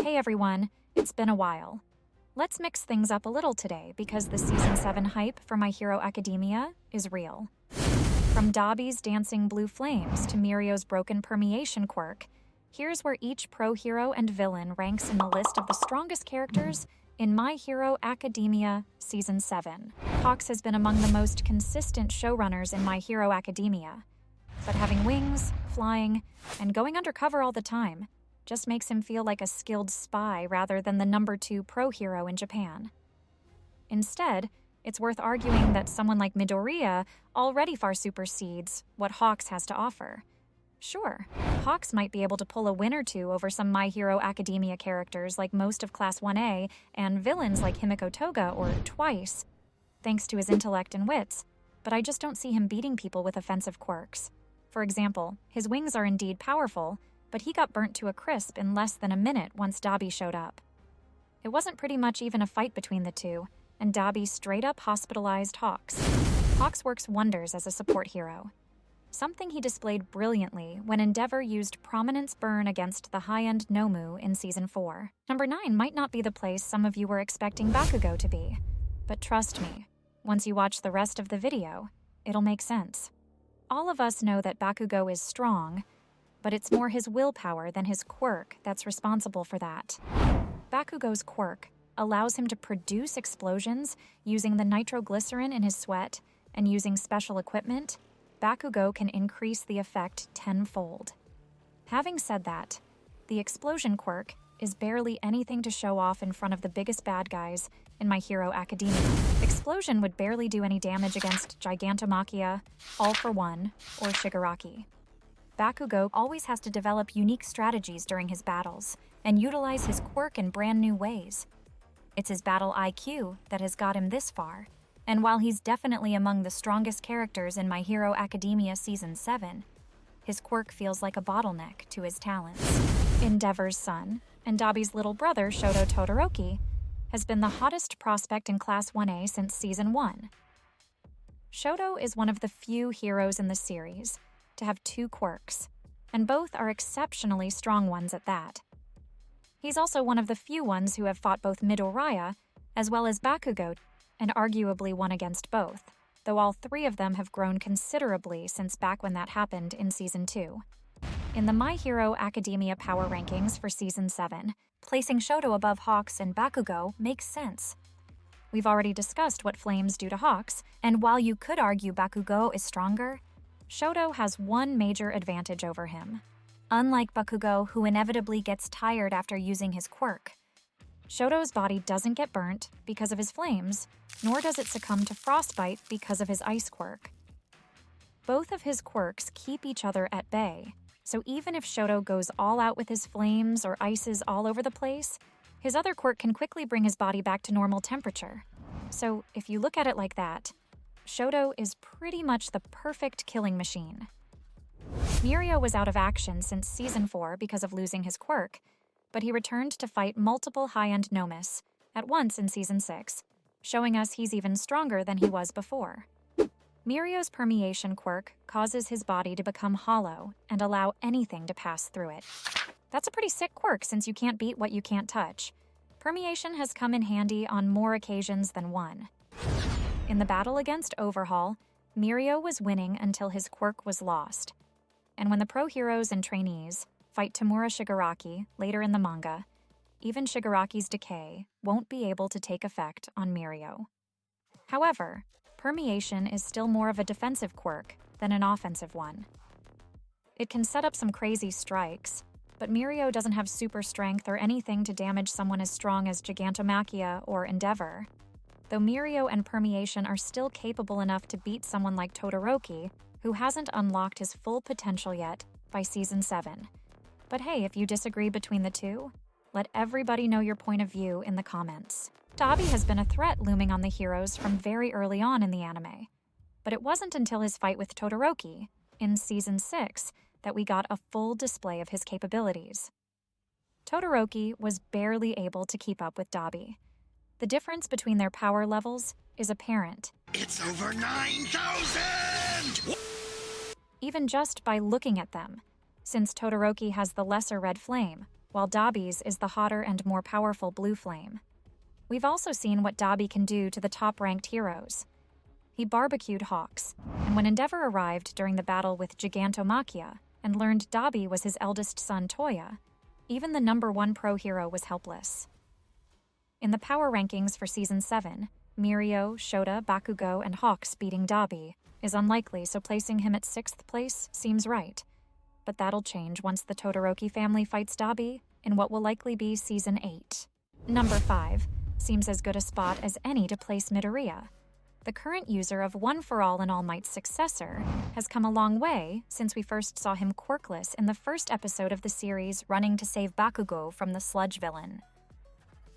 Hey everyone, it's been a while. Let's mix things up a little today because the Season 7 hype for My Hero Academia is real. From Dabi's dancing blue flames to Mirio's broken permeation quirk, here's where each pro hero and villain ranks in the list of the strongest characters in My Hero Academia Season 7. Hawks has been among the most consistent showrunners in My Hero Academia, but having wings, flying, and going undercover all the time just makes him feel like a skilled spy rather than the number 2 pro hero in Japan. Instead, it's worth arguing that someone like Midoriya already far supersedes what Hawks has to offer. Sure, Hawks might be able to pull a win or two over some My Hero Academia characters like most of Class 1A and villains like Himiko Toga or Twice, thanks to his intellect and wits, but I just don't see him beating people with offensive quirks. For example, his wings are indeed powerful, but he got burnt to a crisp in less than a minute once Dabi showed up. It wasn't pretty much even a fight between the two, and Dabi straight up hospitalized Hawks. Hawks works wonders as a support hero, something he displayed brilliantly when Endeavor used Prominence Burn against the high-end Nomu in Season 4. Number 9 might not be the place some of you were expecting Bakugo to be, but trust me, once you watch the rest of the video, it'll make sense. All of us know that Bakugo is strong, but it's more his willpower than his quirk that's responsible for that. Bakugo's quirk allows him to produce explosions using the nitroglycerin in his sweat, and using special equipment, Bakugo can increase the effect tenfold. Having said that, the explosion quirk is barely anything to show off in front of the biggest bad guys in My Hero Academia. Explosion would barely do any damage against Gigantomachia, All for One, or Shigaraki. Bakugo always has to develop unique strategies during his battles and utilize his quirk in brand new ways. It's his battle IQ that has got him this far, and while he's definitely among the strongest characters in My Hero Academia Season 7, his quirk feels like a bottleneck to his talents. Endeavor's son, and Dabi's little brother Shoto Todoroki, has been the hottest prospect in Class 1A since Season 1. Shoto is one of the few heroes in the series to have 2 quirks, and both are exceptionally strong ones at that. He's also one of the few ones who have fought both Midoriya as well as Bakugo, and arguably won against both, though all 3 of them have grown considerably since back when that happened in Season 2. In the My Hero Academia power rankings for Season 7, placing Shoto above Hawks and Bakugo makes sense. We've already discussed what flames do to Hawks, and while you could argue Bakugo is stronger, Shoto has one major advantage over him. Unlike Bakugo, who inevitably gets tired after using his quirk, Shoto's body doesn't get burnt because of his flames, nor does it succumb to frostbite because of his ice quirk. Both of his quirks keep each other at bay, so even if Shoto goes all out with his flames or ices all over the place, his other quirk can quickly bring his body back to normal temperature. So if you look at it like that, Shoto is pretty much the perfect killing machine. Mirio was out of action since Season 4 because of losing his quirk, but he returned to fight multiple high-end Nomus at once in Season 6, showing us he's even stronger than he was before. Mirio's permeation quirk causes his body to become hollow and allow anything to pass through it. That's a pretty sick quirk since you can't beat what you can't touch. Permeation has come in handy on more occasions than one. In the battle against Overhaul, Mirio was winning until his quirk was lost. And when the pro heroes and trainees fight Tamura Shigaraki later in the manga, even Shigaraki's decay won't be able to take effect on Mirio. However, permeation is still more of a defensive quirk than an offensive one. It can set up some crazy strikes, but Mirio doesn't have super strength or anything to damage someone as strong as Gigantomachia or Endeavor. Though Mirio and permeation are still capable enough to beat someone like Todoroki, who hasn't unlocked his full potential yet by Season 7. But hey, if you disagree between the two, let everybody know your point of view in the comments. Dabi has been a threat looming on the heroes from very early on in the anime, but it wasn't until his fight with Todoroki in Season 6 that we got a full display of his capabilities. Todoroki was barely able to keep up with Dabi. The difference between their power levels is apparent. It's over 9,000! Even just by looking at them, since Todoroki has the lesser red flame, while Dabi's is the hotter and more powerful blue flame. We've also seen what Dabi can do to the top-ranked heroes. He barbecued Hawks, and when Endeavor arrived during the battle with Gigantomachia and learned Dabi was his eldest son Toya, even the #1 pro hero was helpless. In the power rankings for Season 7, Mirio, Shota, Bakugo, and Hawks beating Dabi is unlikely, so placing him at 6th place seems right. But that'll change once the Todoroki family fights Dabi in what will likely be Season 8. Number 5 seems as good a spot as any to place Midoriya. The current user of One for All and All Might's successor has come a long way since we first saw him quirkless in the first episode of the series running to save Bakugo from the sludge villain.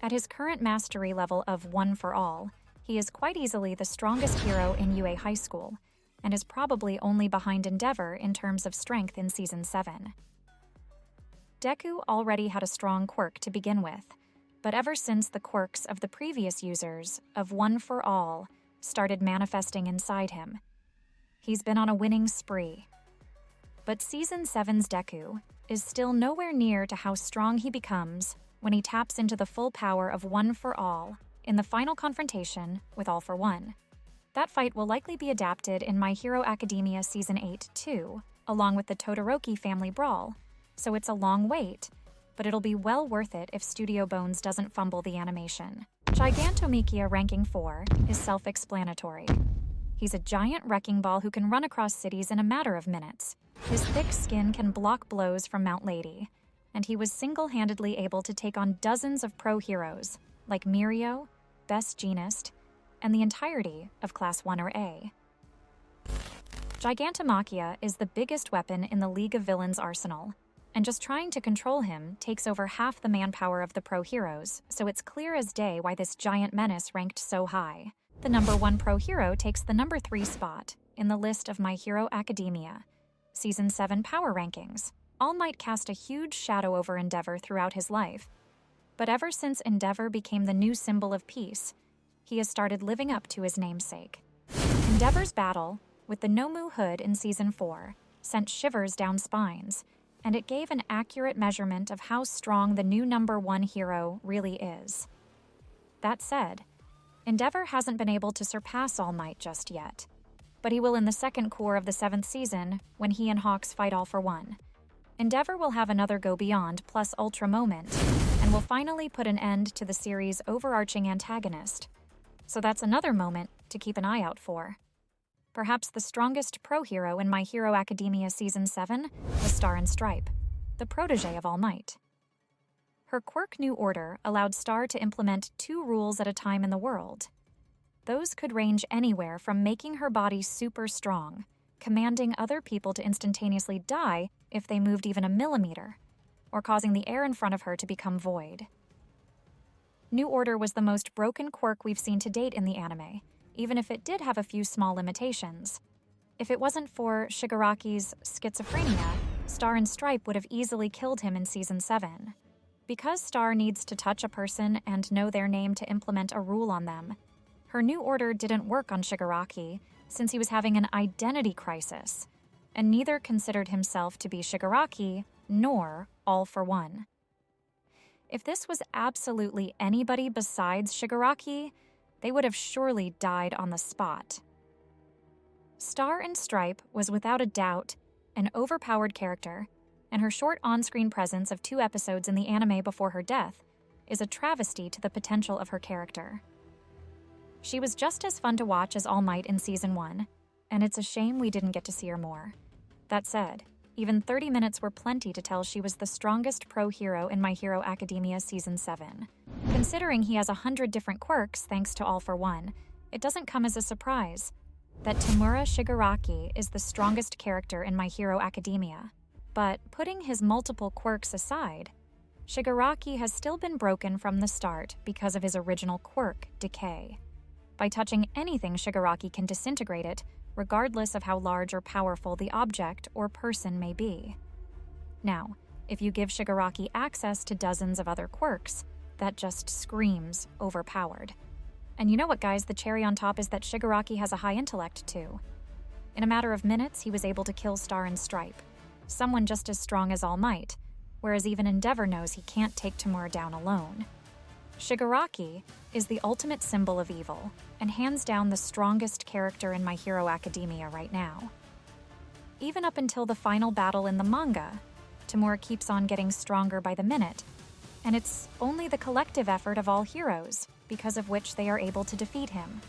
At his current mastery level of One for All, he is quite easily the strongest hero in UA High School, and is probably only behind Endeavor in terms of strength in Season 7. Deku already had a strong quirk to begin with, but ever since the quirks of the previous users of One for All started manifesting inside him, he's been on a winning spree. But Season 7's Deku is still nowhere near to how strong he becomes when he taps into the full power of One for All in the final confrontation with All for One. That fight will likely be adapted in My Hero Academia Season 8 too, along with the Todoroki family brawl, so it's a long wait, but it'll be well worth it if Studio Bones doesn't fumble the animation. Gigantomachia ranking 4 is self-explanatory. He's a giant wrecking ball who can run across cities in a matter of minutes. His thick skin can block blows from Mount Lady, and he was single-handedly able to take on dozens of pro heroes, like Mirio, Best Jeanist, and the entirety of Class 1 or A. Gigantomachia is the biggest weapon in the League of Villains arsenal, and just trying to control him takes over half the manpower of the pro heroes, so it's clear as day why this giant menace ranked so high. The #1 pro hero takes the #3 spot in the list of My Hero Academia Season 7 power rankings. All Might cast a huge shadow over Endeavor throughout his life, but ever since Endeavor became the new symbol of peace, he has started living up to his namesake. Endeavor's battle with the Nomu Hood in Season 4 sent shivers down spines, and it gave an accurate measurement of how strong the new #1 hero really is. That said, Endeavor hasn't been able to surpass All Might just yet, but he will in the second core of the 7th season when he and Hawks fight All for One. Endeavor will have another Go Beyond plus Ultra moment, and will finally put an end to the series' overarching antagonist. So that's another moment to keep an eye out for. Perhaps the strongest pro hero in My Hero Academia Season 7 was Star and Stripe, the protege of All Might. Her quirk New Order allowed Star to implement 2 rules at a time in the world. Those could range anywhere from making her body super strong, commanding other people to instantaneously die if they moved even a millimeter, or causing the air in front of her to become void. New Order was the most broken quirk we've seen to date in the anime, even if it did have a few small limitations. If it wasn't for Shigaraki's schizophrenia, Star and Stripe would have easily killed him in Season 7. Because Star needs to touch a person and know their name to implement a rule on them, her New Order didn't work on Shigaraki since he was having an identity crisis, and neither considered himself to be Shigaraki nor All for One. If this was absolutely anybody besides Shigaraki, they would have surely died on the spot. Star and Stripe was without a doubt an overpowered character, and her short on-screen presence of 2 episodes in the anime before her death is a travesty to the potential of her character. She was just as fun to watch as All Might in Season 1, and it's a shame we didn't get to see her more. That said, even 30 minutes were plenty to tell she was the strongest pro hero in My Hero Academia Season 7. Considering he has 100 different quirks thanks to All for One, it doesn't come as a surprise that Tamura Shigaraki is the strongest character in My Hero Academia. But putting his multiple quirks aside, Shigaraki has still been broken from the start because of his original quirk, Decay. By touching anything, Shigaraki can disintegrate it, regardless of how large or powerful the object or person may be. Now, if you give Shigaraki access to dozens of other quirks, that just screams overpowered. And you know what, guys, the cherry on top is that Shigaraki has a high intellect, too. In a matter of minutes, he was able to kill Star and Stripe, someone just as strong as All Might, whereas even Endeavor knows he can't take Tamura down alone. Shigaraki is the ultimate symbol of evil, and hands down the strongest character in My Hero Academia right now. Even up until the final battle in the manga, Tamura keeps on getting stronger by the minute, and it's only the collective effort of all heroes, because of which they are able to defeat him.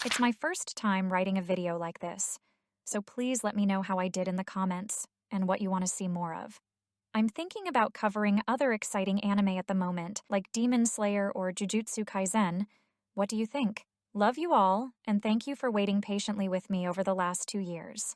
It's my first time writing a video like this, so please let me know how I did in the comments and what you want to see more of. I'm thinking about covering other exciting anime at the moment, like Demon Slayer or Jujutsu Kaisen. What do you think? Love you all, and thank you for waiting patiently with me over the last 2 years.